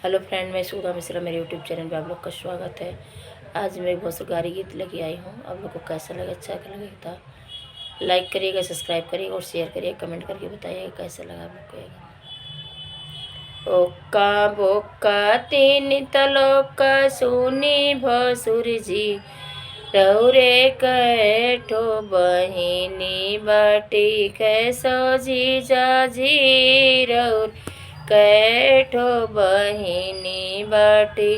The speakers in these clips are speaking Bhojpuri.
हेलो फ्रेंड, मैं सुधा मिश्रा, मेरे यूट्यूब चैनल पे आप लोग का स्वागत है। आज मैं एक बहुत गारी गीत लेके आई हूँ। आप लोग को कैसा लगा, अच्छा लगेगा तो लाइक करिएगा, सब्सक्राइब करिएगा और शेयर करिए, कमेंट करके बताइएगा कैसा लगा आप लोग को ये गाना। ओक्का बोक्का तीन तलोका सोनी भसुर जी, रौरे कैठो बहिनी बाटी कैसो जी जाजी, रौर कैठो बहिनी बाटी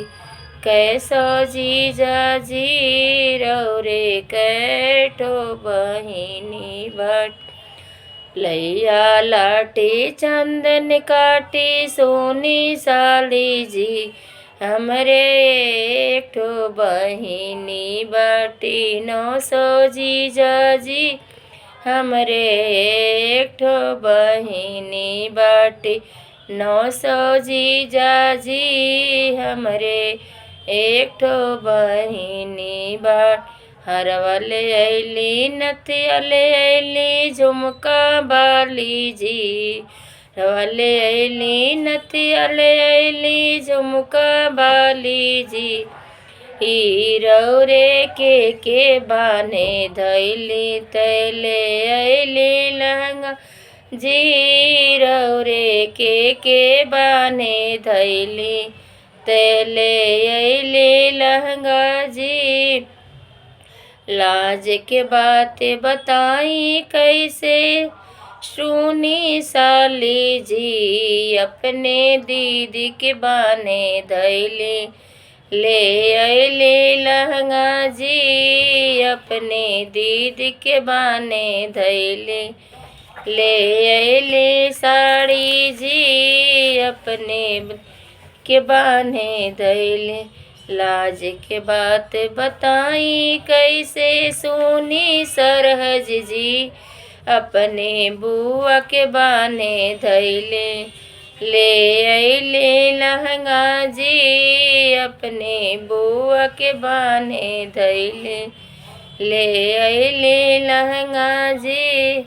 कैसो जी जाजी, रौरे कैठो बहिनी बाट। लैया लाटी चंदन काटी सोनी साली जी, हमरे एक ठो बहिनी बाटी नौ सौ जी जाजी, हमरे एक ठो बहिनी बाटी नौ सौ जी जाजी, हमरे एक ठो बहिनी बाट। हरवले ऐली नथियाले ऐली झुमका बाली जी, हरवले ऐली नथियाले ऐली झुमका बाली जी, रौरे के बाने धैली तैले ऐली लहंगा जी, रौरे के बाने धैली तैले ऐली लहंगा जी। लाज के बात बताई कैसे सुनी साली जी, अपने दीदी के बाने धैली ले ऐली लहंगा जी, अपने दीदी के बाने धैली ले ऐली साड़ी जी, अपने के बाने धैली। लाज के बात बताई कैसे सुनी सरहज जी, अपने बुआ के बाने धैले ले ऐले लहंगा जी, अपने बुआ के बाने धैले ले ऐले लहंगा जी।